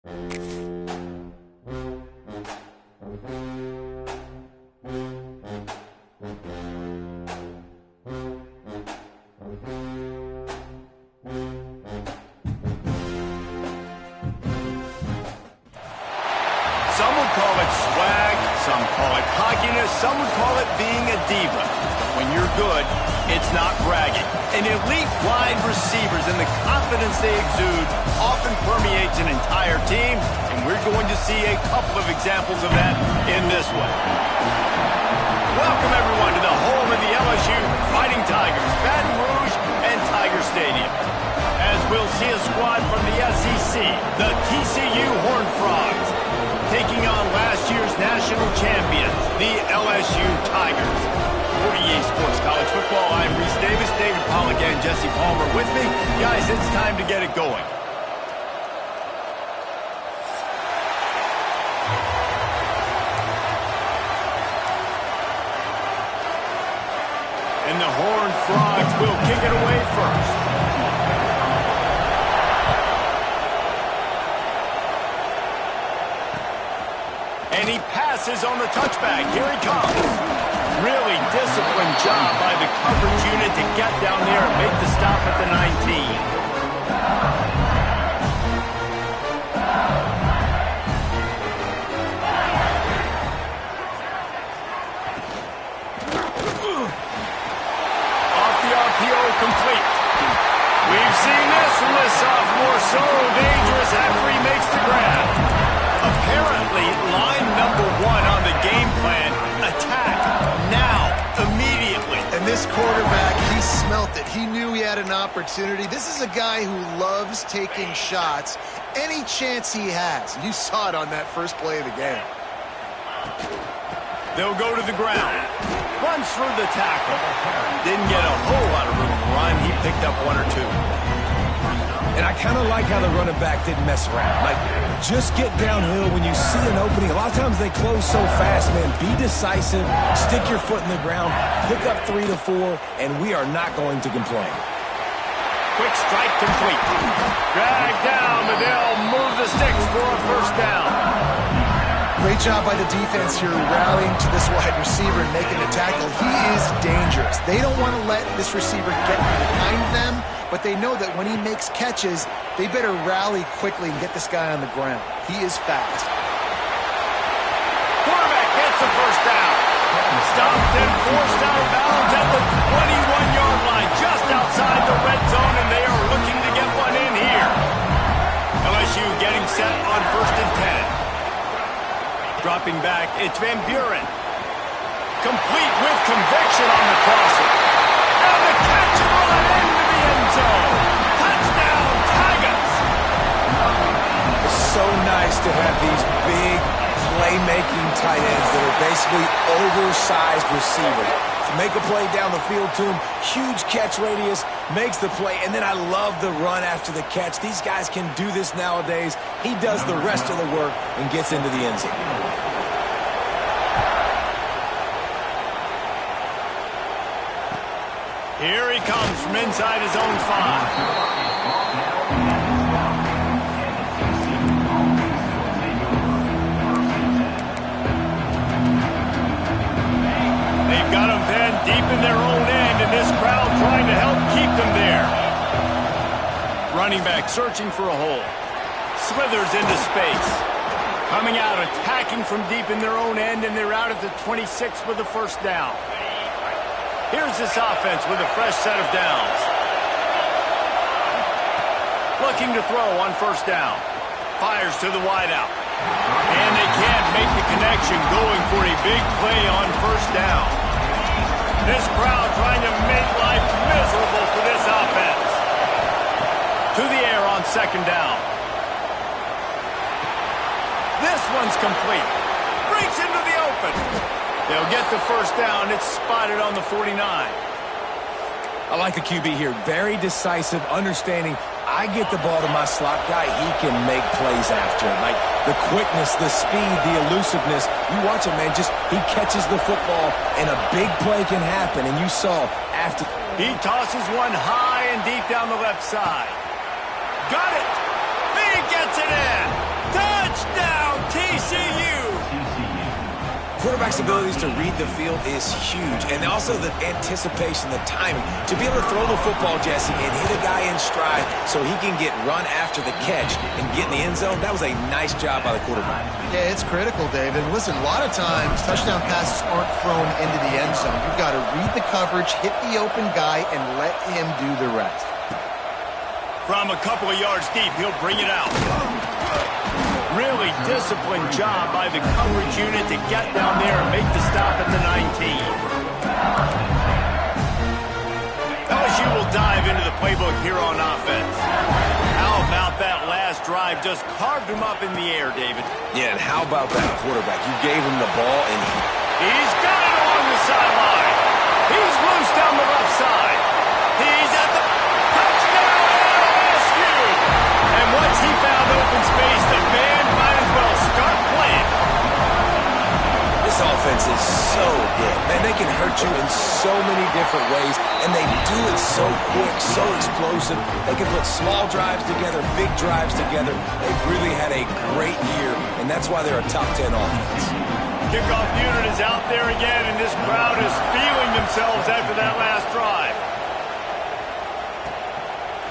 Some would call it swag, some call it cockiness, some would call it being a diva. When you're good, it's not bragging. And elite wide receivers and the confidence they exude often permeates an entire team, and we're going to see a couple of examples of that in this one. Welcome, everyone, to the home of the LSU Fighting Tigers, Baton Rouge and Tiger Stadium. As we'll see a squad from the SEC, the TCU Horned Frogs, taking on last year's national champions, the LSU Tigers. For EA Sports College Football, I'm Reese Davis, David Pollack, and Jesse Palmer with me. Guys, it's time to get it going. And the Horned Frogs will kick it away first. And he passes on the touchback. Here he comes. Really disciplined job by the coverage unit to get down there and make the stop at the 19. Off the RPO, complete. We've seen this from this sophomore, so dangerous after he makes the grab. Apparently, line number one on the game plan, attack now, immediately. And this quarterback, he smelt it. He knew he had an opportunity. This is a guy who loves taking shots any chance he has. You saw it on that first play of the game. They'll go to the ground. Runs through the tackle. Didn't get a whole lot of room to run. He picked up one or two. And I kind of like how the running back didn't mess around. Like, just get downhill when you see an opening. A lot of times they close so fast, man. Be decisive, stick your foot in the ground, pick up 3 to 4, and we are not going to complain. Quick strike complete. Drag down, but they'll move the sticks for a first down. Great job by the defense here rallying to this wide receiver and making the tackle. He is dangerous. They don't want to let this receiver get behind them, but they know that when he makes catches, they better rally quickly and get this guy on the ground. He is fast. Quarterback gets the first down. Stopped and forced out of bounds at the 21-yard line, just outside the red zone, and they are looking to get one in here. LSU getting set on 1st and 10. Dropping back, it's Van Buren. Complete with conviction on the crosser. And the catch and run into the end zone. Touchdown, Tigers! It's so nice to have these big playmaking tight ends that are basically oversized receivers. To make a play down the field to him, huge catch radius, makes the play, and then I love the run after the catch. These guys can do this nowadays. He does the rest of the work and gets into the end zone. Here he comes from inside his own 5. They've got him pinned deep in their own end, and this crowd trying to help keep them there. Running back searching for a hole. Slithers into space. Coming out, attacking from deep in their own end, and they're out at the 26 with the first down. Here's this offense with a fresh set of downs. Looking to throw on first down. Fires to the wideout. And they can't make the connection, going for a big play on first down. This crowd trying to make life miserable for this offense. To the air on 2nd down. This one's complete. Breaks into the open. They'll get the first down. It's spotted on the 49. I like the QB here. Very decisive, understanding. I get the ball to my slot guy. He can make plays after it. Like the quickness, the speed, the elusiveness. You watch it, man. Just he catches the football, and a big play can happen. And you saw after. He tosses one high and deep down the left side. Got it. He gets it in. quarterback's abilities to read the field is huge, and also the anticipation, the timing. To be able to throw the football, Jesse, and hit a guy in stride so he can get run after the catch and get in the end zone, that was a nice job by the quarterback. Yeah, it's critical, David. Listen, a lot of times touchdown passes aren't thrown into the end zone. You've got to read the coverage, hit the open guy, and let him do the rest. From a couple of yards deep, he'll bring it out. Really disciplined job by the coverage unit to get down there and make the stop at the 19. LSU will dive into the playbook here on offense. How about that last drive? Just carved him up in the air, David. Yeah, and how about that quarterback? You gave him the ball, and he's got it along the sideline. He's loose down the left side. He's at the touchdown LSU. And once he found open space, the band might as well start playing. This offense is so good. Man, they can hurt you in so many different ways, and they do it so quick, so explosive. They can put small drives together, big drives together. They've really had a great year, and that's why they're a top 10 offense. Kickoff unit is out there again, and this crowd is feeling themselves after that last drive.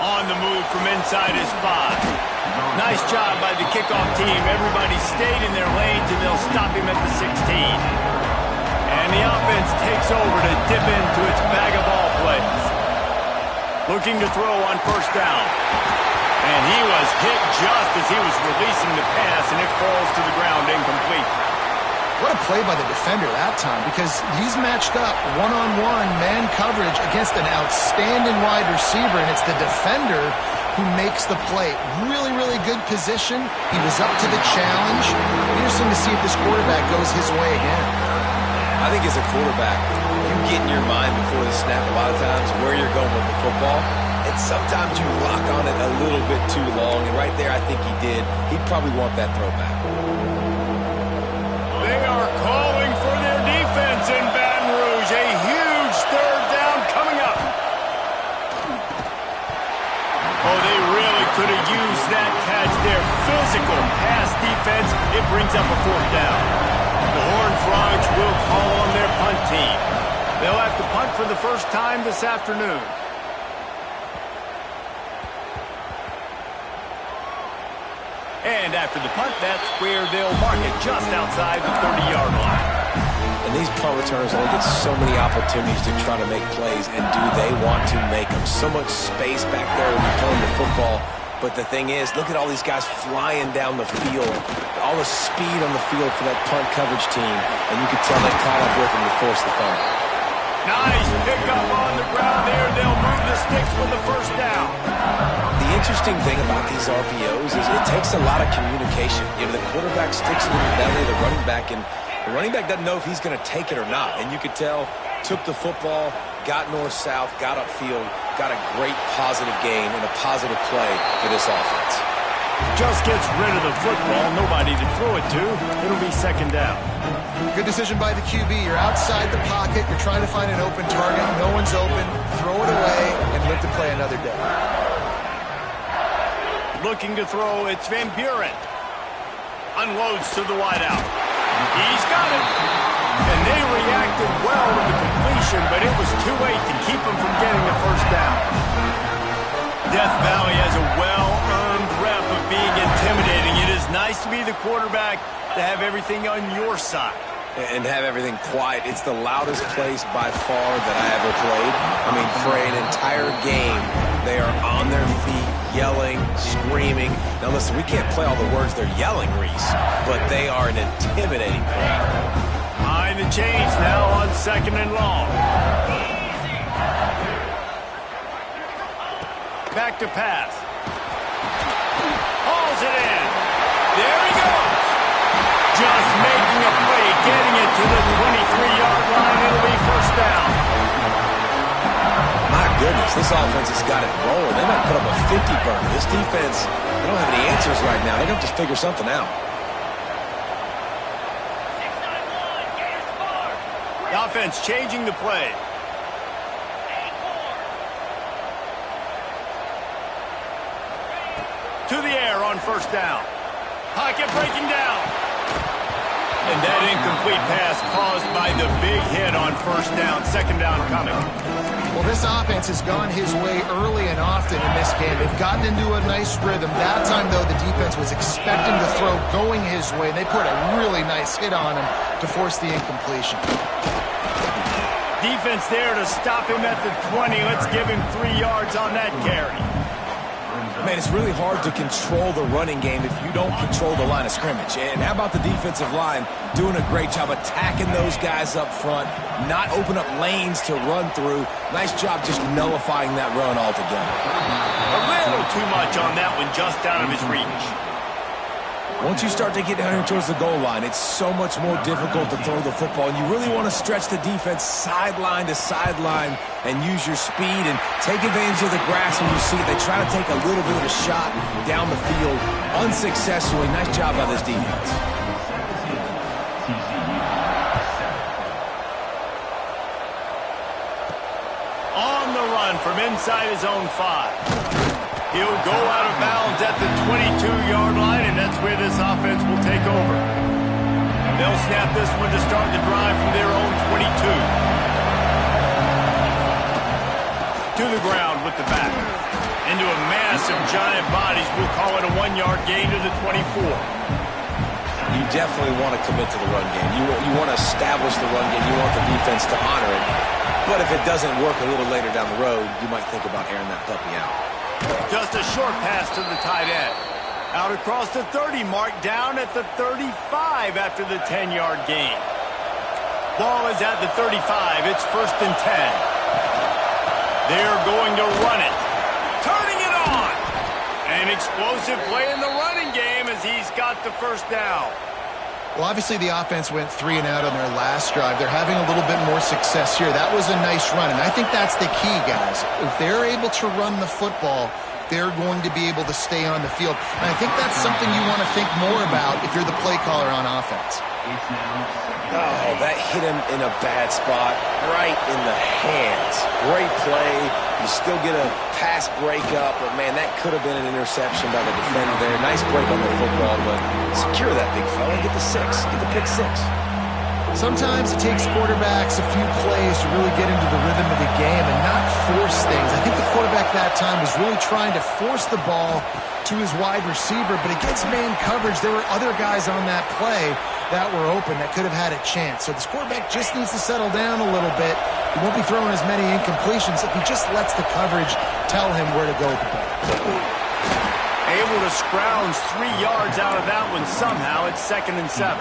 On the move from inside his 5. Nice job by the kickoff team. Everybody stayed in their lanes, and they'll stop him at the 16. And the offense takes over to dip into its bag of ball plays. Looking to throw on first down. And he was hit just as he was releasing the pass, and it falls to the ground incomplete. What a play by the defender that time, because he's matched up one-on-one man coverage against an outstanding wide receiver, and it's the defender who makes the play. Really, really good position. He was up to the challenge. Interesting to see if this quarterback goes his way again. I think as a quarterback, you get in your mind before the snap a lot of times where you're going with the football, and sometimes you lock on it a little bit too long, and right there I think he did. He'd probably want that throwback. They are calling for their defense in Baton Rouge. A huge third down coming up. Oh, they really could have used that catch there. Physical pass defense. It brings up a fourth down. The Horned Frogs will call on their punt team. They'll have to punt for the first time this afternoon. And after the punt, that's where they'll mark it just outside the 30-yard line. And these punt returners only get so many opportunities to try to make plays, and do they want to make them? So much space back there when you're throwing the football. But the thing is, look at all these guys flying down the field. All the speed on the field for that punt coverage team. And you can tell they caught up with them to force the fumble. Nice pickup on the ground there. They'll move the sticks for the first down. The interesting thing about these RPOs is it takes a lot of communication. You know, the quarterback sticks it in the belly of the running back, and the running back doesn't know if he's going to take it or not. And you could tell, took the football, got north-south, got upfield, got a great positive gain and a positive play for this offense. Just gets rid of the football. Nobody to throw it to. It'll be second down. Good decision by the QB. You're outside the pocket. You're trying to find an open target. No one's open. Throw it away and live to play another day. Looking to throw, it's Van Buren. Unloads to the wideout. He's got it. And they reacted well with the completion, but it was too late to keep him from getting the first down. Death Valley has a well-earned rep of being intimidating. It is nice to be the quarterback, to have everything on your side. And have everything quiet. It's the loudest place by far that I ever played. I mean, for an entire game, they are on their feet, yelling, screaming. Now listen, we can't play all the words they're yelling, Reese, but they are an intimidating crowd. Behind the chains now on second and long. Back to pass. Hauls it in. There he goes. Just making a play, getting it to the 23-yard line. It'll be first down. My goodness, this offense has got it rolling. They might put up a 50 burn. This defense, they don't have any answers right now. They don't just figure something out. The offense changing the play. To the air on first down. Pocket breaking down. And that incomplete pass caused by the big hit on first down. Second down coming. Well, this offense has gone his way early and often in this game. They've gotten into a nice rhythm. That time, though, the defense was expecting the throw going his way. They put a really nice hit on him to force the incompletion. Defense there to stop him at the 20. Let's give him 3 yards on that carry. Man, it's really hard to control the running game if you don't control the line of scrimmage. And how about the defensive line doing a great job attacking those guys up front, not open up lanes to run through. Nice job just nullifying that run altogether. A little too much on that one, just out of his reach. Once you start to get down here towards the goal line, it's so much more difficult to throw the football. And you really want to stretch the defense sideline to sideline and use your speed and take advantage of the grass when you see it. They try to take a little bit of a shot down the field unsuccessfully. Nice job by this defense. On the run from inside his own 5. He'll go out of bounds at the 22-yard line, and that's where this offense will take over. They'll snap this one to start the drive from their own 22. To the ground with the back. Into a mass of giant bodies. We'll call it a 1-yard gain to the 24. You definitely want to commit to the run game. You want to establish the run game. You want the defense to honor it. But if it doesn't work a little later down the road, you might think about airing that puppy out. Just a short pass to the tight end. Out across the 30 mark, down at the 35 after the 10-yard gain. Ball is at the 35. It's 1st and 10. They're going to run it. Turning it on. An explosive play in the running game as he's got the first down. Well, obviously the offense went 3 and out on their last drive. They're having a little bit more success here. That was a nice run, and I think that's the key, guys. If they're able to run the football, they're going to be able to stay on the field. And I think that's something you want to think more about if you're the play caller on offense. Oh, that hit him in a bad spot, right in the hands. Great play. You still get a pass breakup, but, man, that could have been an interception by the defender there. Nice break on the football, but secure that big fella. Get the 6. Get the pick 6. Sometimes it takes quarterbacks a few plays to really get into the rhythm of the game and not force things. I think the quarterback that time was really trying to force the ball to his wide receiver, but against man coverage, there were other guys on that play that were open that could have had a chance. So this quarterback just needs to settle down a little bit. He won't be throwing as many incompletions if he just lets the coverage tell him where to go with the ball. Able to scrounge 3 yards out of that one somehow. It's 2nd and 7.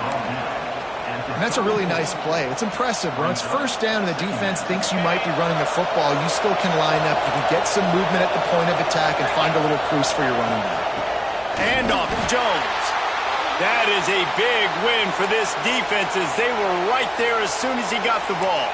And that's a really nice play. It's impressive. When it's first down and the defense thinks you might be running the football, you still can line up. You can get some movement at the point of attack and find a little crease for your running back. Handoff to Jones. That is a big win for this defense as they were right there as soon as he got the ball.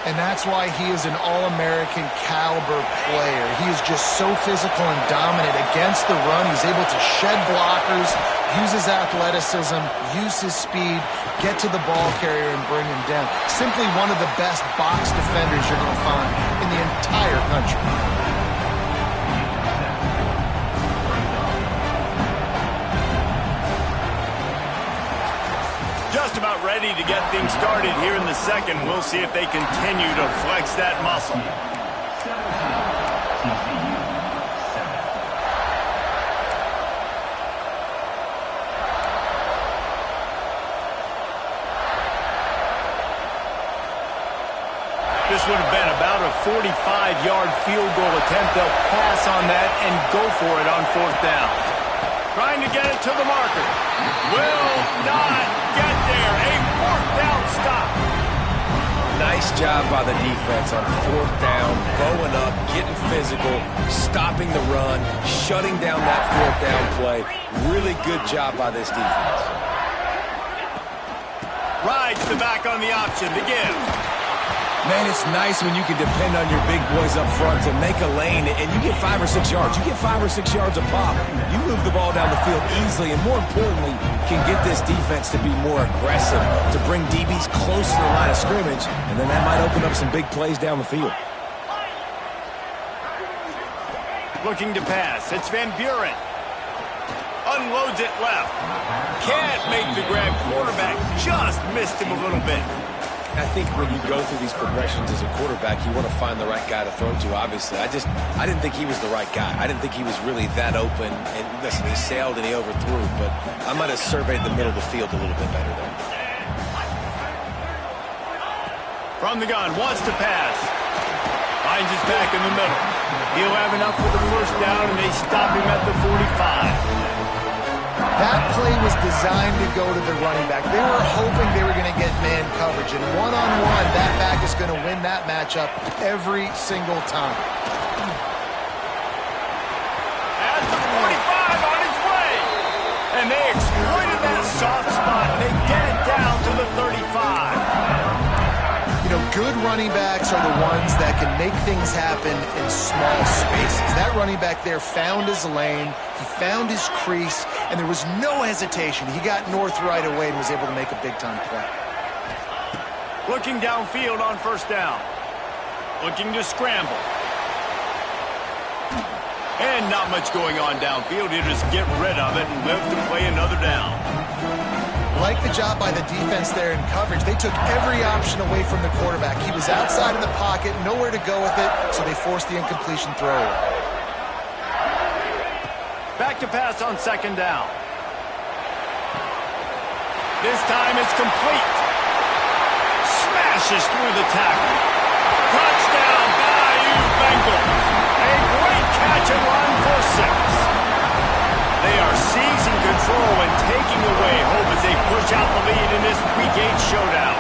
And that's why he is an All-American caliber player. He is just so physical and dominant against the run. He's able to shed blockers, use his athleticism, use his speed, get to the ball carrier and bring him down. Simply one of the best box defenders you're going to find in the entire country. Just about ready to get things started here in the second. We'll see if they continue to flex that muscle. This would have been about a 45-yard field goal attempt. They'll pass on that and go for it on 4th down. Trying to get it to the marker. Will not get there. A 4th down stop. Nice job by the defense on 4th down, bowing up, getting physical, stopping the run, shutting down that 4th down play. Really good job by this defense. Rides the back on the option to give. Man, it's nice when you can depend on your big boys up front to make a lane, and you get 5 or 6 yards. You get 5 or 6 yards a pop. You move the ball down the field easily, and more importantly, can get this defense to be more aggressive, to bring DBs close to the line of scrimmage, and then that might open up some big plays down the field. Looking to pass. It's Van Buren. unloads it left. Can't make the grab. Quarterback just missed him a little bit. I think when you go through these progressions as a quarterback, you want to find the right guy to throw to, obviously. I didn't think he was the right guy. I didn't think he was really that open. And listen, he sailed and he overthrew, but I might have surveyed the middle of the field a little bit better there. From the gun, wants to pass. Finds his back in the middle. He'll have enough for the first down, and they stop him at the 45. That play was designed to go to the running back. They were hoping they were going to get man coverage, and one-on-one, that back is going to win that matchup every single time. At the 45 on his way. And they exploited that soft spot, and they get it down to the 35. You know, good running backs are the ones that can make things happen in small spaces. That running back there found his lane, he found his crease, and there was no hesitation. He got north right away and was able to make a big-time play. Looking downfield on first down. Looking to scramble. And not much going on downfield. He'll just get rid of it and live to play another down. Like the job by the defense there in coverage. They took every option away from the quarterback. He was outside of the pocket, nowhere to go with it, so they forced the incompletion throw. Back to pass on second down. This time it's complete. Smashes through the tackle. Touchdown, Bayou Bengals. A great catch and run for 6. They are seizing control and taking away hope as they push out the lead in this pre-game showdown.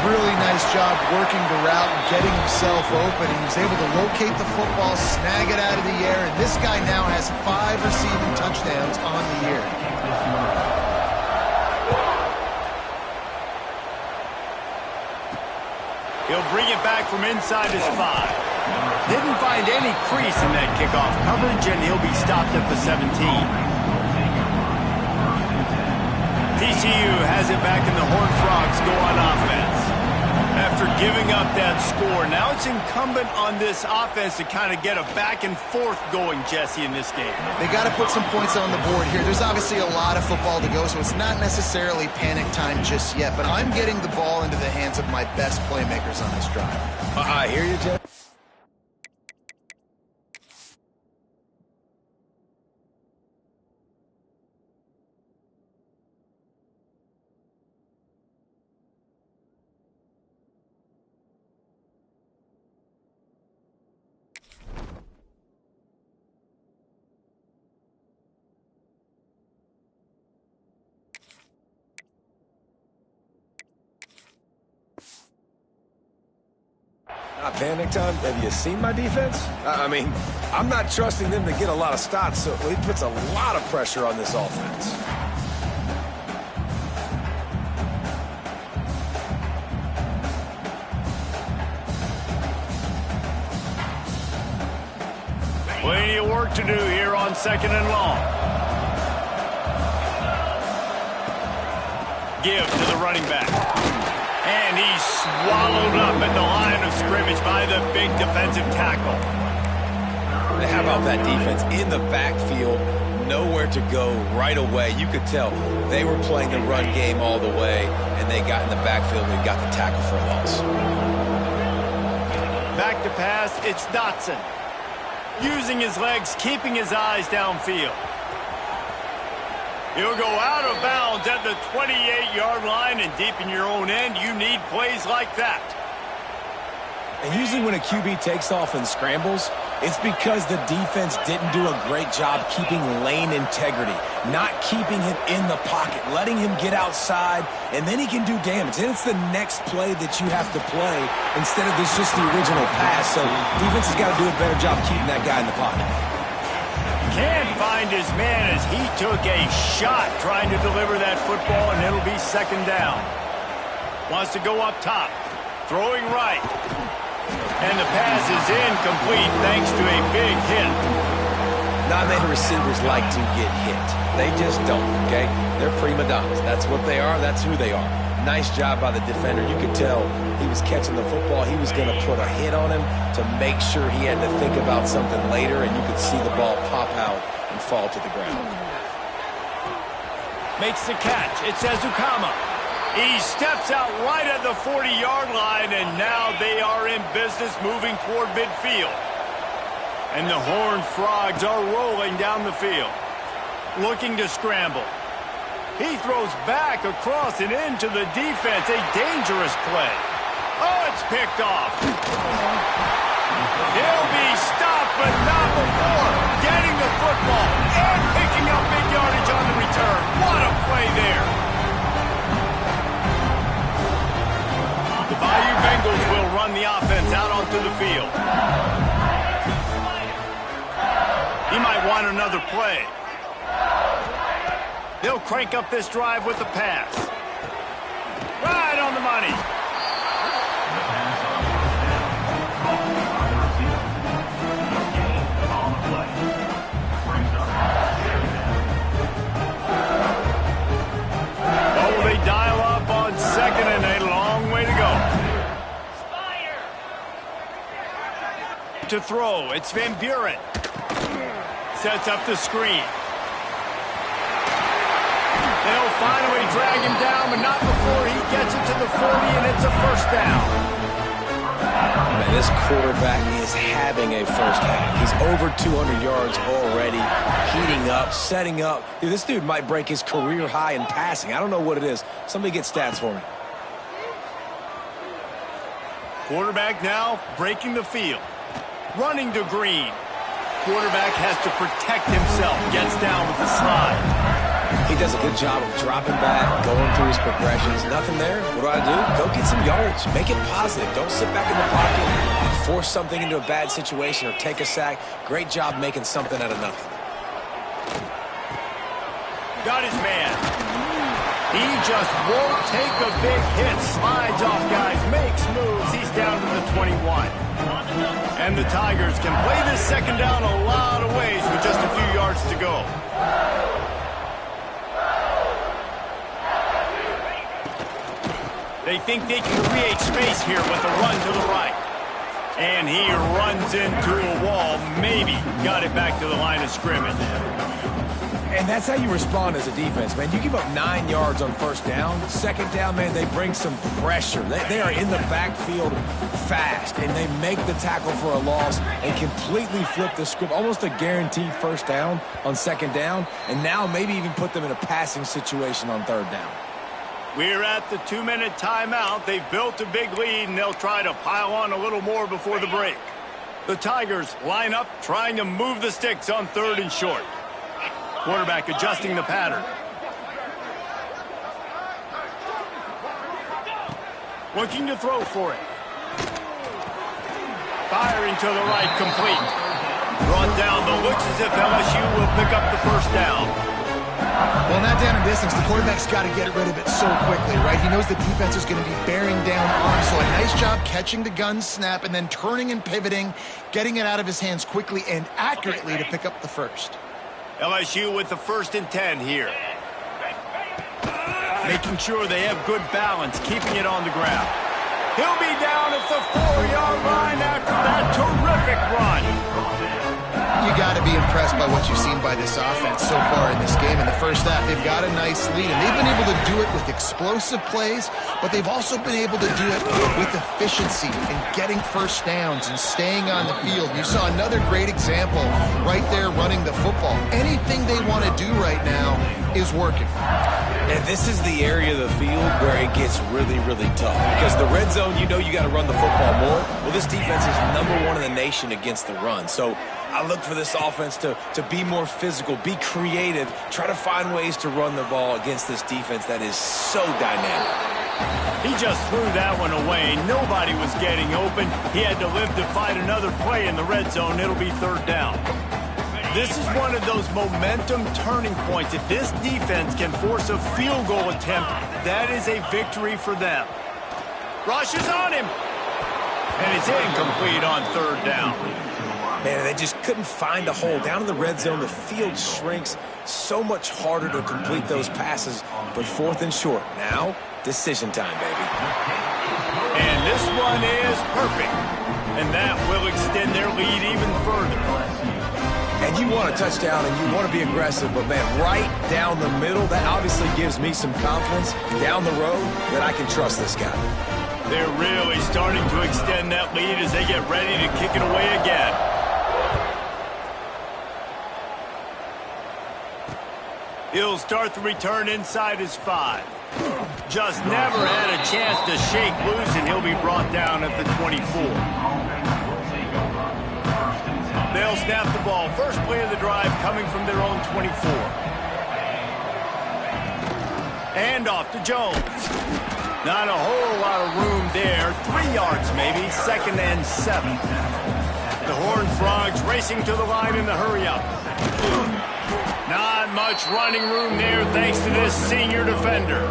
Really nice job working the route and getting himself open. He was able to locate the football, snag it out of the air, and this guy now has 5 receiving touchdowns on the year. He'll bring it back from inside his 5. Didn't find any crease in that kickoff coverage, and he'll be stopped at the 17. TCU has it back, and the Horned Frogs go on offense. After giving up that score, now it's incumbent on this offense to kind of get a back and forth going, Jesse, in this game. They got to put some points on the board here. There's obviously a lot of football to go, so it's not necessarily panic time just yet, but I'm getting the ball into the hands of my best playmakers on this drive. I hear you, Jeff. Not panic time. Have you seen my defense? I mean, I'm not trusting them to get a lot of stops, so it puts a lot of pressure on this offense. Plenty of work to do here on second and long. Give to the running back. And he's swallowed up at the line of scrimmage by the big defensive tackle. How about that defense in the backfield? Nowhere to go right away. You could tell they were playing the run game all the way, and they got in the backfield and got the tackle for a loss. Back to pass, it's Dotson. Using his legs, keeping his eyes downfield. He'll go out of bounds at the 28-yard line, and deep in your own end, you need plays like that. And usually when a QB takes off and scrambles, it's because the defense didn't do a great job keeping lane integrity, not keeping him in the pocket, letting him get outside, and then he can do damage. And it's the next play that you have to play instead of this just the original pass. So defense has got to do a better job keeping that guy in the pocket. Can't find his man as he took a shot trying to deliver that football, and it'll be second down. Wants to go up top, throwing right. And the pass is incomplete thanks to a big hit. Not many receivers like to get hit. They just don't, okay? They're prima donnas. That's what they are. That's who they are. Nice job by the defender. You could tell he was catching the football. He was going to put a hit on him to make sure he had to think about something later, and you could see the ball pop out and fall to the ground. Makes the catch. It's Ezukama. He steps out right at the 40-yard line, and now they are in business moving toward midfield. And the Horned Frogs are rolling down the field, looking to scramble. He throws back across and into the defense. A dangerous play. Oh, it's picked off. He'll be stopped, but not before getting the football and picking up big yardage on the return. What a play there. The Bayou Bengals will run the offense out onto the field. He might want another play. They'll crank up this drive with the pass. Right on the money. Oh, they dial up on second and a long way to go. To throw, it's Van Buren. Sets up the screen. They'll finally drag him down, but not before he gets it to the 40, and it's a first down. Man, this quarterback is having a first half. He's over 200 yards already, heating up, setting up. Dude, this dude might break his career high in passing. I don't know what it is. Somebody get stats for me. Quarterback now breaking the field. Running to Green. Quarterback has to protect himself. Gets down with the slide. He does a good job of dropping back, going through his progressions. Nothing there. What do? Go get some yardage. Make it positive. Don't sit back in the pocket, force something into a bad situation, or take a sack. Great job making something out of nothing. Got his man. He just won't take a big hit. Slides off guys, makes moves. He's down to the 21. And the Tigers can play this second down a lot of ways with just a few yards to go. They think they can create space here with a run to the right. And he runs into a wall. Maybe got it back to the line of scrimmage. And that's how you respond as a defense, man. You give up 9 yards on first down. Second down, man, they bring some pressure. They are in the backfield fast, and they make the tackle for a loss and completely flip the script. Almost a guaranteed first down on second down, and now maybe even put them in a passing situation on third down. We're at the 2-minute timeout. They've built a big lead, and they'll try to pile on a little more before the break. The Tigers line up, trying to move the sticks on third and short. Quarterback adjusting the pattern. Looking to throw for it. Firing to the right, complete. Brought down, but looks as if LSU will pick up the first down. Well, not down in distance. The quarterback's got to get rid of it so quickly, right? He knows the defense is going to be bearing down on him. So a nice job catching the gun snap and then turning and pivoting, getting it out of his hands quickly and accurately to pick up the first. LSU with the 1st and 10 here. Making sure they have good balance, keeping it on the ground. He'll be down at the 4-yard line after that terrific run. You got to be impressed by what you've seen by this offense so far in this game. In the first half, they've got a nice lead, and they've been able to do it with explosive plays, but they've also been able to do it with efficiency and getting first downs and staying on the field. You saw another great example right there running the football. Anything they want to do right now is working. And this is the area of the field where it gets really, really tough. Because the red zone, you know you got to run the football more. Well, this defense is #1 in the nation against the run. So I look for this offense to be more physical, be creative, try to find ways to run the ball against this defense that is so dynamic. He just threw that one away. Nobody was getting open. He had to live to fight another play in the red zone. It'll be third down. This is one of those momentum turning points. If this defense can force a field goal attempt, that is a victory for them. Rushes on him. And it's incomplete on third down. Man, they just couldn't find a hole. Down in the red zone, the field shrinks. So much harder to complete those passes. But 4th and short. Now, decision time, baby. And this one is perfect. And that will extend their lead even further. And you want a touchdown and you want to be aggressive, but, man, right down the middle, that obviously gives me some confidence down the road that I can trust this guy. They're really starting to extend that lead as they get ready to kick it away again. He'll start the return inside his 5. Just never had a chance to shake loose, and he'll be brought down at the 24. They'll snap the ball. First play of the drive coming from their own 24. And off to Jones. Not a whole lot of room there. 3 yards maybe. 2nd and 7. The Horned Frogs racing to the line in the hurry-up. Not much running room there thanks to this senior defender.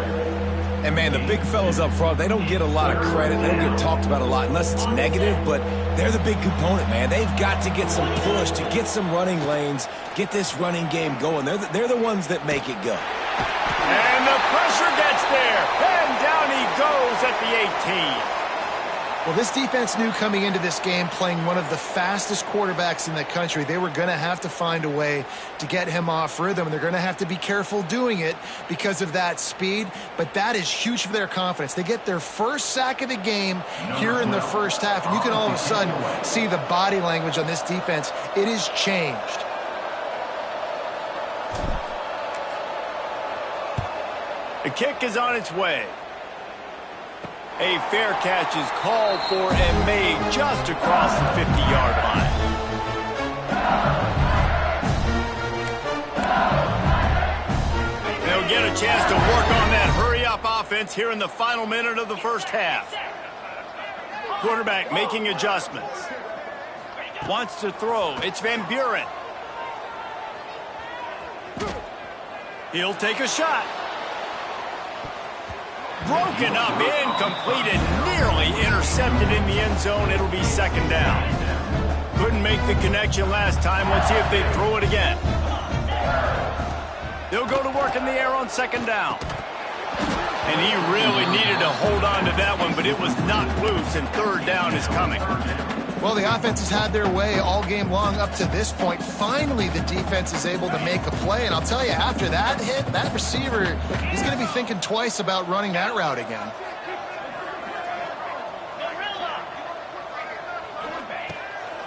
And, man, the big fellas up front, they don't get a lot of credit. They don't get talked about a lot unless it's negative, but they're the big component, man. They've got to get some push, to get some running lanes, get this running game going. They're the ones that make it go. And the pressure gets there. And down he goes at the 18. Well, this defense knew coming into this game, playing one of the fastest quarterbacks in the country, they were going to have to find a way to get him off rhythm, and they're going to have to be careful doing it because of that speed, but that is huge for their confidence. They get their first sack of the game here in the first half, and you can all of a sudden see the body language on this defense. It has changed. The kick is on its way. A fair catch is called for and made just across the 50-yard line. They'll get a chance to work on that hurry-up offense here in the final minute of the first half. Quarterback making adjustments. Wants to throw. It's Van Buren. He'll take a shot. Broken up, incomplete, and nearly intercepted in the end zone. It'll be 2nd down. Couldn't make the connection last time. Let's see if they throw it again. They'll go to work in the air on 2nd down. And he really needed to hold on to that one, but it was knocked loose, and 3rd down is coming. Well, the offense has had their way all game long up to this point. Finally, the defense is able to make a play. And I'll tell you, after that hit, that receiver, he's going to be thinking twice about running that route again.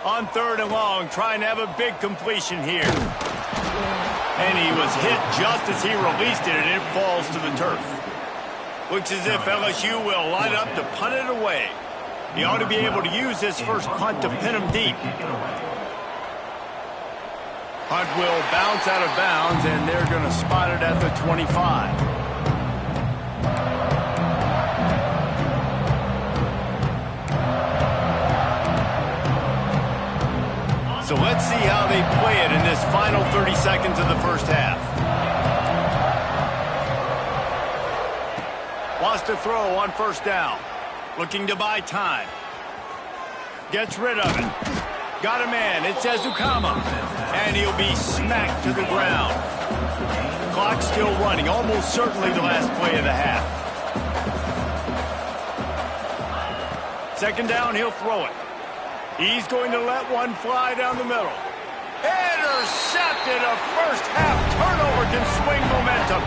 On 3rd and long, trying to have a big completion here. And he was hit just as he released it, and it falls to the turf. Looks as if LSU will line up to punt it away. He ought to be able to use this first punt to pin him deep. Punt will bounce out of bounds, and they're going to spot it at the 25. So let's see how they play it in this final 30 seconds of the first half. Wants to throw on 1st down. Looking to buy time. Gets rid of it. Got a man. It's Ezukama. And he'll be smacked to the ground. Clock still running. Almost certainly the last play of the half. 2nd down, he'll throw it. He's going to let one fly down the middle. Intercepted. A first half turnover can swing momentum.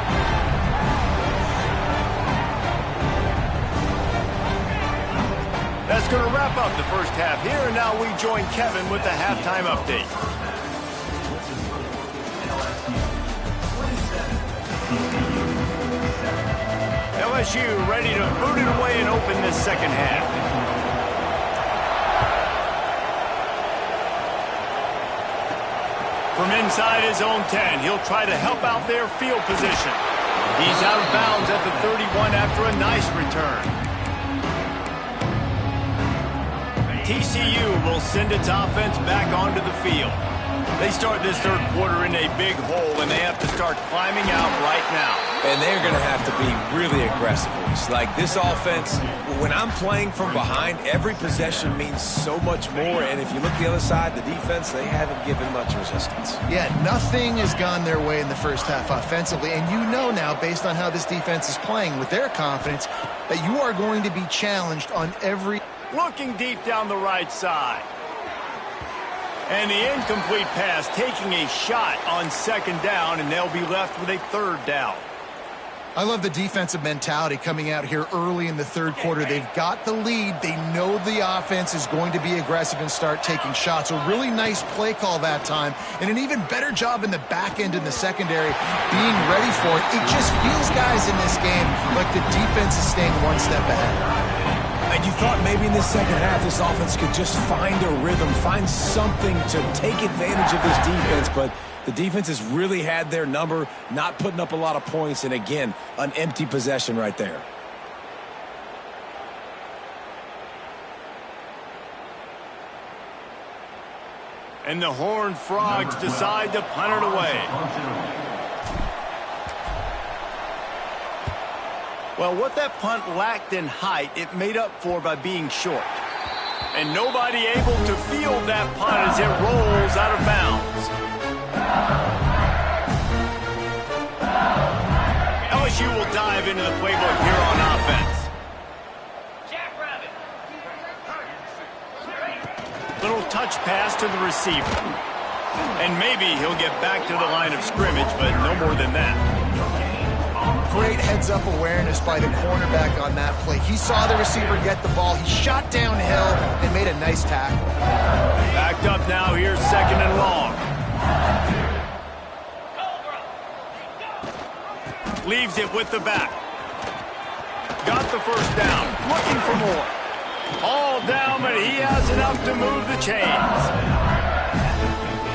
That's going to wrap up the first half here, and now we join Kevin with the halftime update. LSU ready to boot it away and open this 2nd half. From inside his own 10, he'll try to help out their field position. He's out of bounds at the 31 after a nice return. TCU will send its offense back onto the field. They start this 3rd quarter in a big hole, and they have to start climbing out right now. And they're going to have to be really aggressive. It's like this offense, when I'm playing from behind, every possession means so much more. And if you look the other side, the defense, they haven't given much resistance. Yeah, nothing has gone their way in the first half offensively. And you know now, based on how this defense is playing with their confidence, that you are going to be challenged on every... Looking deep down the right side. And the incomplete pass taking a shot on second down, and they'll be left with a third down. I love the defensive mentality coming out here early in the third quarter. They've got the lead. They know the offense is going to be aggressive and start taking shots. A really nice play call that time, and an even better job in the back end in the secondary being ready for it. It just feels, guys, in this game like the defense is staying one step ahead. And you thought maybe in the second half this offense could just find a rhythm, find something to take advantage of this defense, but the defense has really had their number, not putting up a lot of points, and again, an empty possession right there. And the Horned Frogs decide to punt it away. Well, what that punt lacked in height, it made up for by being short. And nobody able to field that punt as it rolls out of bounds. LSU will dive into the playbook here on offense. Little touch pass to the receiver. And maybe he'll get back to the line of scrimmage, but no more than that. Great heads-up awareness by the cornerback on that play. He saw the receiver get the ball. He shot downhill and made a nice tackle. Backed up now. Here's second and long. Leaves it with the back. Got the first down. Looking for more. All down, but he has enough to move the chains.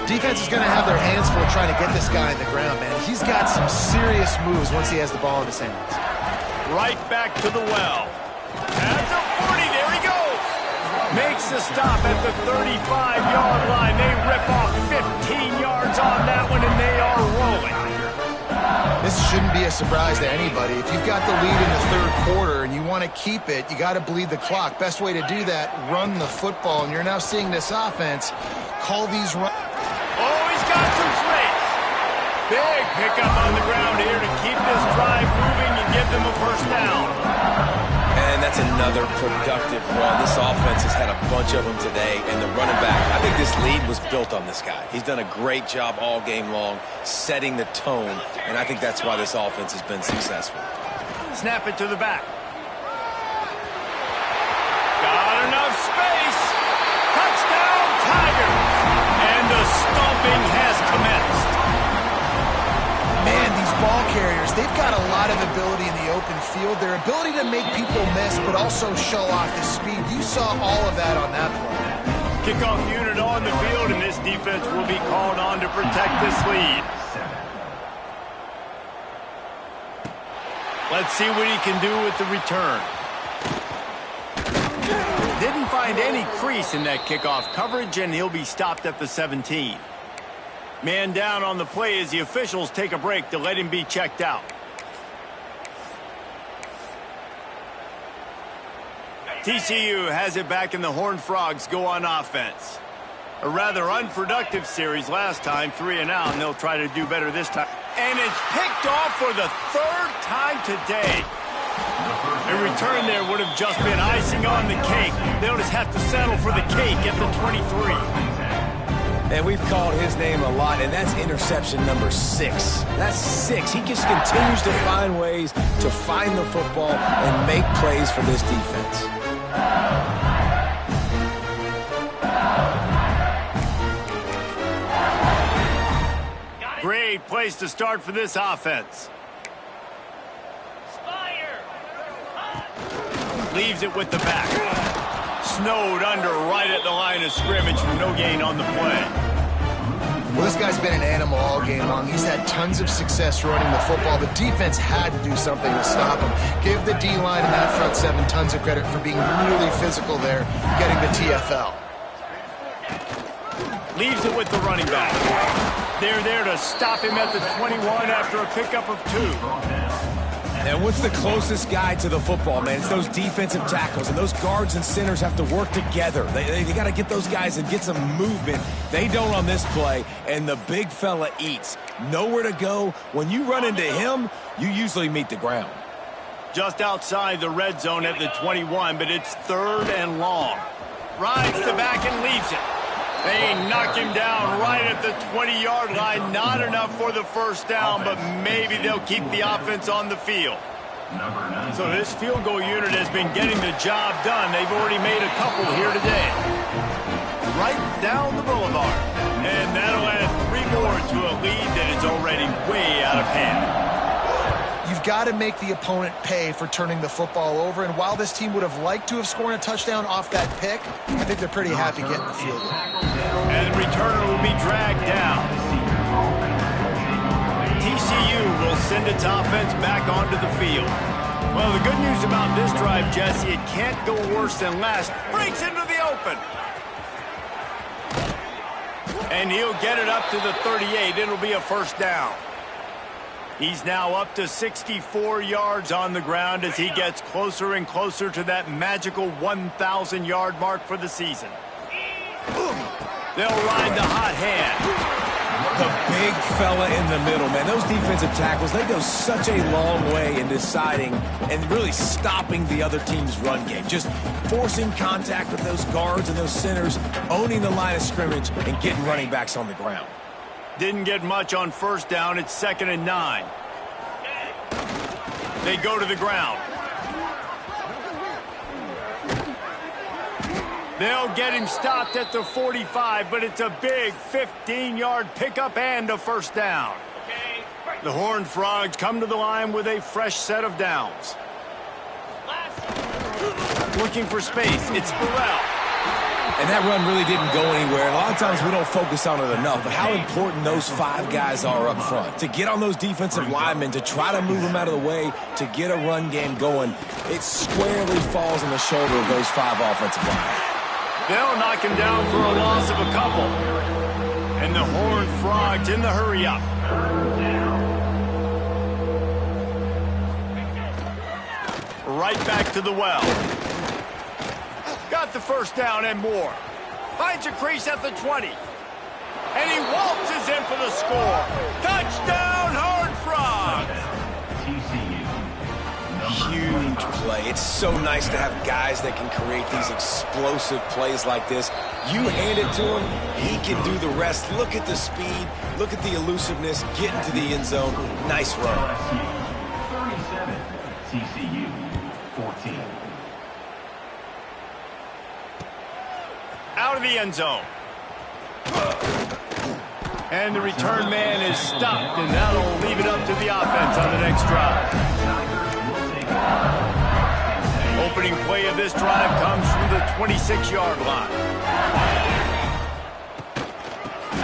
Defense is going to have their hands full trying to get this guy on the ground, man. He's got some serious moves once he has the ball in his hands. Right back to the well. At the 40, there he goes. Makes the stop at the 35-yard line. They rip off 15 yards on that one, and they are rolling. This shouldn't be a surprise to anybody. If you've got the lead in the third quarter and you want to keep it, you got to bleed the clock. Best way to do that, run the football. And you're now seeing this offense call these runs. Oh, he's got some space. Big pickup on the ground here to keep this drive moving and give them a first down. And that's another productive run. This offense has had a bunch of them today, and the running back, I think this lead was built on this guy. He's done a great job all game long setting the tone, and I think that's why this offense has been successful. Snap it to the back. Got enough space. Touchdown, Tigers. And the stomping has commenced. Man, these ball carriers, they've got a lot of ability in the open field. Their ability to make people miss, but also show off the speed. You saw all of that on that play. Kickoff unit on the field, and this defense will be called on to protect this lead. Let's see what he can do with the return. Didn't find any crease in that kickoff coverage, and he'll be stopped at the 17. Man down on the play as the officials take a break to let him be checked out. TCU has it back, and the Horned Frogs go on offense. A rather unproductive series last time, 3 and out, and they'll try to do better this time. And it's picked off for the third time today. A return there would have just been icing on the cake. They'll just have to settle for the cake at the 23. And we've called his name a lot, and that's interception number 6. That's 6. He just continues to find ways to find the football and make plays for this defense. Great place to start for this offense. Leaves it with the back. Snowed under right at the line of scrimmage for no gain on the play. Well, this guy's been an animal all game long. He's had tons of success running the football. The defense had to do something to stop him. Give the D-line and that front seven tons of credit for being really physical there, getting the TFL. Leaves it with the running back. They're there to stop him at the 21 after a pickup of 2. And what's the closest guy to the football, man? It's those defensive tackles, and those guards and centers have to work together. They got to get those guys and get some movement. They don't on this play, and the big fella eats. Nowhere to go. When you run into him, you usually meet the ground. Just outside the red zone at the 21, but it's 3rd and long. Rides the back and leaves it. They knock him down right at the 20-yard line. Not enough for the first down, but maybe they'll keep the offense on the field. So this field goal unit has been getting the job done. They've already made a couple here today. Right down the boulevard. And that'll add 3 more to a lead that is already way out of hand. You've got to make the opponent pay for turning the football over, and while this team would have liked to have scored a touchdown off that pick, I think they're pretty happy getting the field goal. And the returner will be dragged down. TCU will send its offense back onto the field. Well, the good news about this drive, Jesse, it can't go worse than last. Breaks into the open. And he'll get it up to the 38. It'll be a first down. He's now up to 64 yards on the ground as he gets closer and closer to that magical 1,000-yard mark for the season. They'll ride the hot hand. The big fella in the middle, man. Those defensive tackles, they go such a long way in deciding and really stopping the other team's run game. Just forcing contact with those guards and those centers, owning the line of scrimmage, and getting running backs on the ground. Didn't get much on first down. It's 2nd and 9. They go to the ground. They'll get him stopped at the 45, but it's a big 15-yard pickup and a first down. The Horned Frogs come to the line with a fresh set of downs. Looking for space. It's Burrell. And that run really didn't go anywhere. And a lot of times we don't focus on it enough, but how important those 5 guys are up front. To get on those defensive linemen, to try to move them out of the way, to get a run game going, it squarely falls on the shoulder of those 5 offensive linemen. They'll knock him down for a loss of a couple. And the Horned Frogs in the hurry-up. Right back to the well. Got the first down and more. Finds a crease at the 20. And he waltzes in for the score. Touchdown, Horned Frogs! Huge play. It's so nice to have guys that can create these explosive plays like this. You hand it to him, he can do the rest. Look at the speed. Look at the elusiveness. Get into the end zone. Nice run. 37, TCU 14. Out of the end zone. And the return man is stopped, and that'll leave it up to the offense on the next drive. Opening play of this drive comes from the 26-yard line.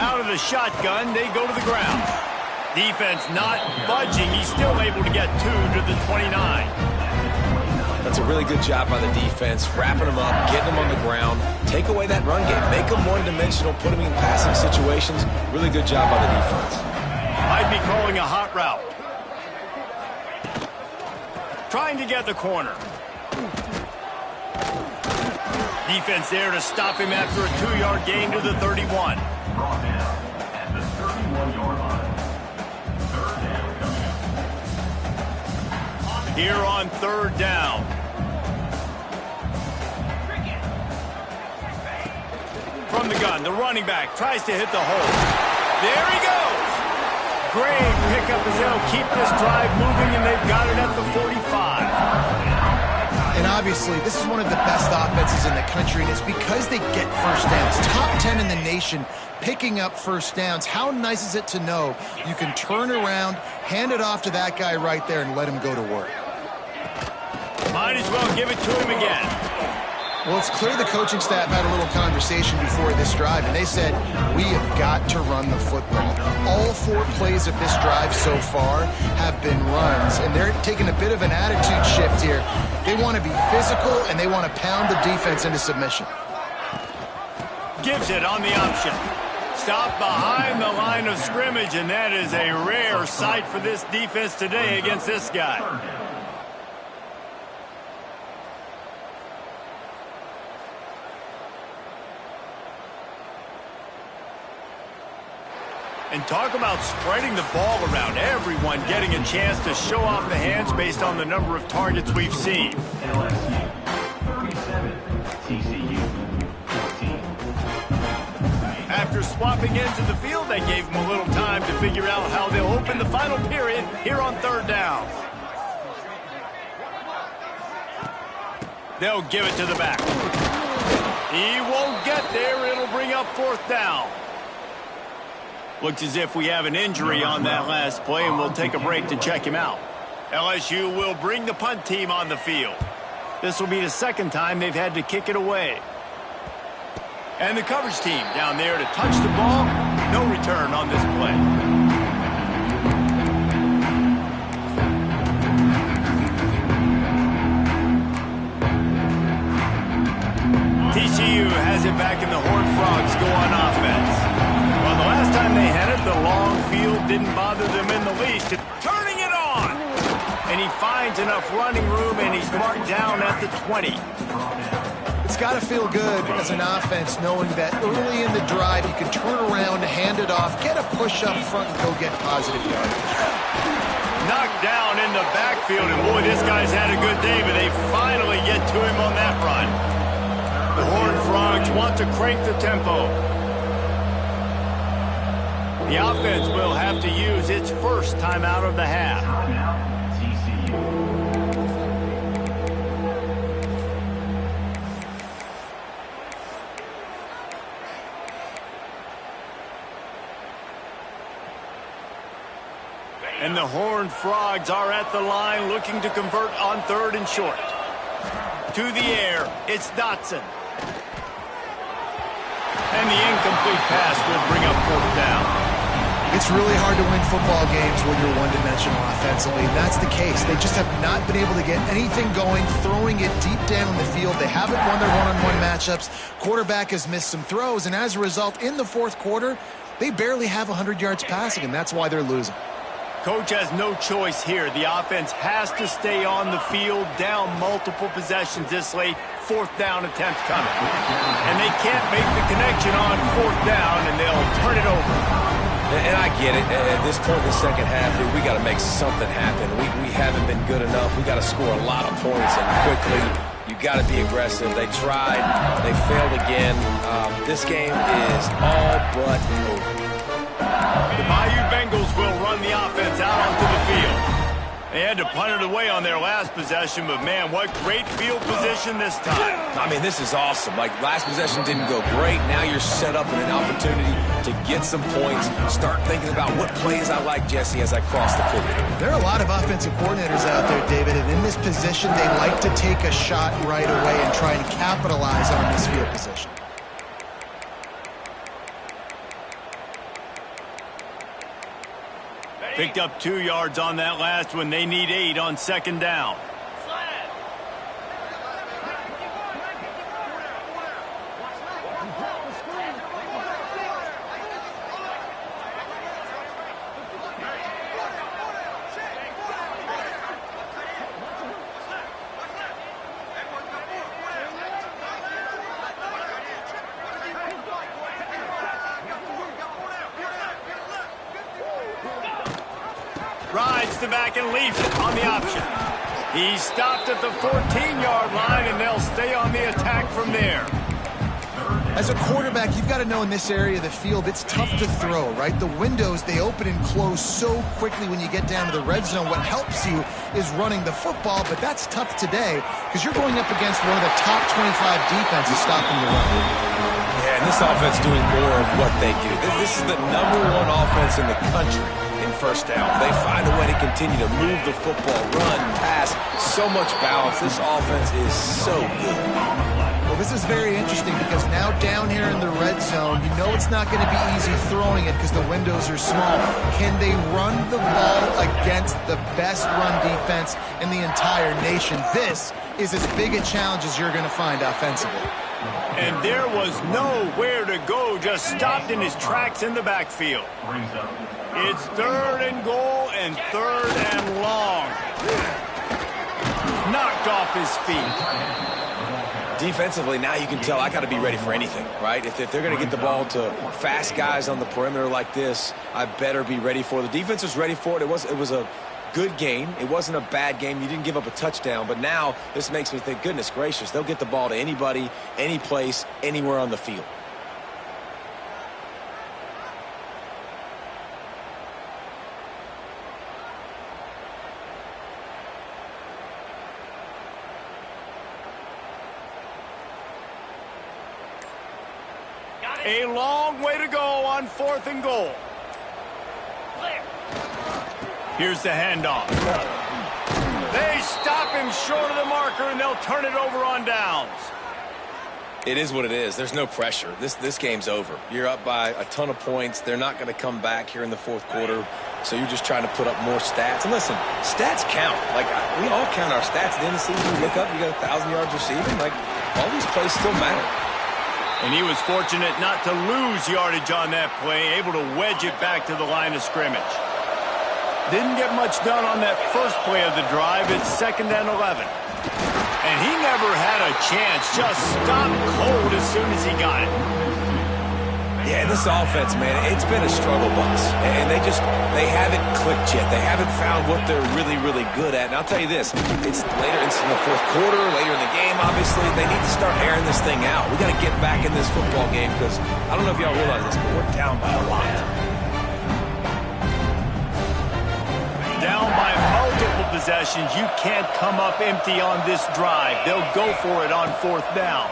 Out of the shotgun, they go to the ground. Defense not budging. He's still able to get 2 to the 29. That's a really good job by the defense, wrapping them up, getting them on the ground, take away that run game, make them one-dimensional, put them in passing situations. Really good job by the defense. Might be calling a hot route. Trying to get the corner. Defense there to stop him after a 2-yard gain to the 31. Brought down at the 31-yard line. 3rd down coming. Here on 3rd down. From the gun, the running back tries to hit the hole. There he goes. Great pickup as they'll keep this drive moving, and they've got it at the 45. And obviously, this is one of the best offenses in the country, and it's because they get first downs. Top 10 in the nation picking up first downs. How nice is it to know you can turn around, hand it off to that guy right there, and let him go to work? Might as well give it to him again. Well, it's clear the coaching staff had a little conversation before this drive, and they said, we have got to run the football. All 4 plays of this drive so far have been runs, and they're taking a bit of an attitude shift here. They want to be physical, and they want to pound the defense into submission. Gives it on the option. Stop behind the line of scrimmage, and that is a rare sight for this defense today against this guy. And talk about spreading the ball around. Everyone getting a chance to show off the hands based on the number of targets we've seen. LSU 37, TCU 14. swapping ends of the field. That gave them a little time to figure out how they'll open the final period here on third down. They'll give it to the back. He won't get there. It'll bring up fourth down. Looks as if we have an injury on that last play, and we'll take a break to check him out. LSU will bring the punt team on the field. This will be the second time they've had to kick it away. And the coverage team down there to touch the ball. No return on this play. TCU has it back, and the Horned Frogs go on offense. Well, the last time they had it, the long field didn't bother them in the least. Turning it on! And he finds enough running room, and he's marked down at the 20. It's got to feel good as an offense knowing that early in the drive you can turn around, hand it off, get a push up front, and go get positive yardage. Knocked down in the backfield, and boy, this guy's had a good day, but they finally get to him on that run. The Horned Frogs want to crank the tempo. The offense will have to use its first timeout of the half. Timeout, TCU. And the Horned Frogs are at the line looking to convert on third and short. To the air, it's Dotson. And the incomplete pass will bring up fourth down. It's really hard to win football games when you're one-dimensional offensively. That's the case. They just have not been able to get anything going, throwing it deep down in the field. They haven't won their one-on-one matchups. Quarterback has missed some throws, and as a result, in the fourth quarter, they barely have 100 yards passing, and that's why they're losing. Coach has no choice here. The offense has to stay on the field, down multiple possessions this late. Fourth down attempt coming. And they can't make the connection on fourth down, and they'll turn it over. And I get it. At this point in the second half, dude, we got to make something happen. We haven't been good enough. We got to score a lot of points, and quickly. You got to be aggressive. They tried. They failed again. This game is all but over. The Bayou Bengals will run the offense out onto the field. They had to punt it away on their last possession, but man, what great field position this time. I mean, this is awesome. Like, last possession didn't go great. Now you're set up in an opportunity to get some points. Start thinking about what plays I like, Jesse, as I cross the field. There are a lot of offensive coordinators out there, David, and in this position, they like to take a shot right away and try and capitalize on this field position. Picked up 2 yards on that last one. They need 8 on second down. Rides to back and leaves it on the option. He stopped at the 14-yard line, and they'll stay on the attack from there. As a quarterback, you've got to know in this area of the field, it's tough to throw, right? The windows, they open and close so quickly when you get down to the red zone. What helps you is running the football, but that's tough today because you're going up against one of the top 25 defenses stopping the run. Yeah, and this offense doing more of what they do. This is the #1 offense in the country in first down. They find a way to continue to move the football, run, pass, so much balance. This offense is so good. Well, this is very interesting because now down here in the red zone, you know it's not going to be easy throwing it because the windows are small. Can they run the ball against the best run defense in the entire nation? This is as big a challenge as you're going to find offensively. And there was nowhere to go, just stopped in his tracks in the backfield. It's third and goal and third and long. Knocked off his feet. Defensively, now you can tell I got to be ready for anything, right? If they're going to get the ball to fast guys on the perimeter like this, I better be ready for it. The defense was ready for it. It was a good game. It wasn't a bad game. You didn't give up a touchdown, but now this makes me think, goodness gracious, they'll get the ball to anybody, any place, anywhere on the field. A long way to go on 4th and goal. Here's the handoff. They stop him short of the marker, and they'll turn it over on downs. It is what it is. There's no pressure. This game's over. You're up by a ton of points. They're not going to come back here in the 4th quarter, so you're just trying to put up more stats. And listen, stats count. Like, we all count our stats. At the end of the season, you look up, you got 1,000 yards receiving. Like, all these plays still matter. And he was fortunate not to lose yardage on that play, able to wedge it back to the line of scrimmage. Didn't get much done on that first play of the drive. It's 2nd and 11. And he never had a chance. Just stopped cold as soon as he got it. Yeah, this offense, man, it's been a struggle bus. And they haven't clicked yet. They haven't found what they're really, really good at. And I'll tell you this, it's later, it's in the 4th quarter, later in the game, obviously. They need to start airing this thing out. We got to get back in this football game because I don't know if y'all realize this, but we're down by a lot. Down by multiple possessions, you can't come up empty on this drive. They'll go for it on 4th down.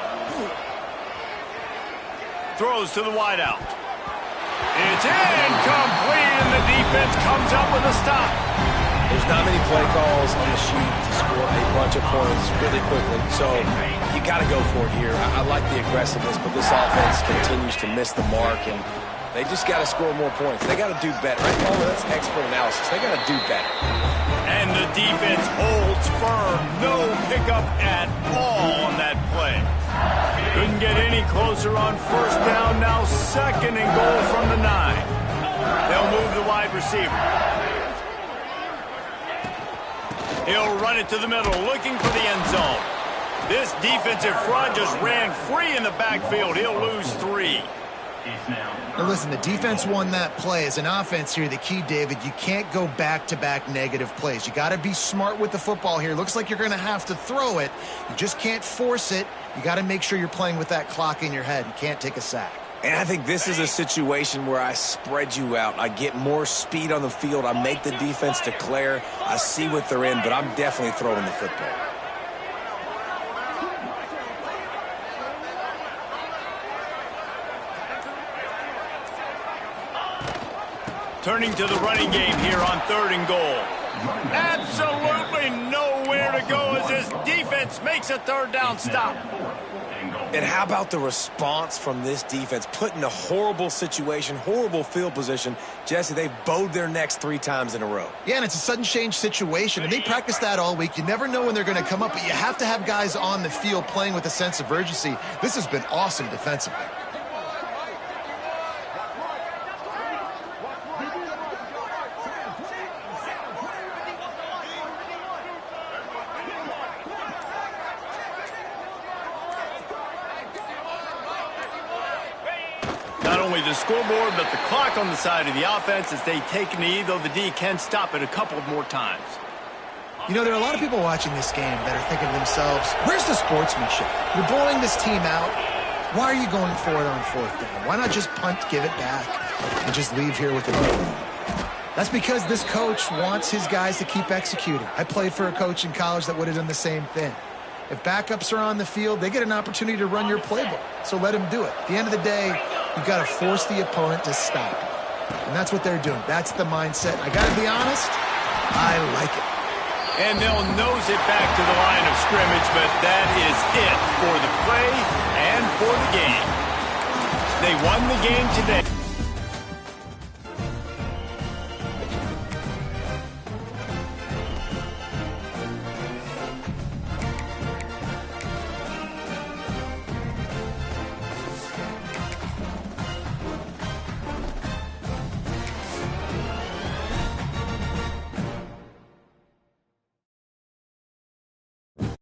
Throws to the wideout. It's incomplete, and the defense comes up with a stop. There's not many play calls on the sheet to score a bunch of points really quickly, so you got to go for it here. I like the aggressiveness, but this offense continues to miss the mark, and they just got to score more points. They got to do better. Right, Palmer? That's expert analysis. They got to do better. And the defense holds firm. No pickup at all on that play. Couldn't get any closer on 1st down. Now 2nd and goal from the 9. They'll move the wide receiver. He'll run it to the middle, looking for the end zone. This defensive front just ran free in the backfield. He'll lose 3. Now listen, the defense won that play. As an offense here, the key, David, you can't go back-to-back negative plays. You got to be smart with the football here. Looks like you're going to have to throw it. You just can't force it. You got to make sure you're playing with that clock in your head. You can't take a sack. And I think this is a situation where I spread you out. I get more speed on the field. I make the defense declare. I see what they're in, but I'm definitely throwing the football. Turning to the running game here on 3rd and goal. Absolutely nowhere to go as this defense makes a 3rd down stop. And how about the response from this defense? Put in a horrible situation, horrible field position. Jesse, they've bowed their necks 3 times in a row. Yeah, and it's a sudden change situation, and they practice that all week. You never know when they're going to come up, but you have to have guys on the field playing with a sense of urgency. This has been awesome defensively. The scoreboard, but the clock on the side of the offense as they take a knee, though the D can stop it a couple of more times. You know, there are a lot of people watching this game that are thinking to themselves, where's the sportsmanship? You're blowing this team out. Why are you going for it on 4th down? Why not just punt, give it back, and just leave here with a lead? That's because this coach wants his guys to keep executing. I played for a coach in college that would have done the same thing. If backups are on the field, they get an opportunity to run your playbook, so let them do it. At the end of the day, you've got to force the opponent to stop it. And that's what they're doing. That's the mindset. I got to be honest, I like it. And they'll nose it back to the line of scrimmage, but that is it for the play and for the game. They won the game today.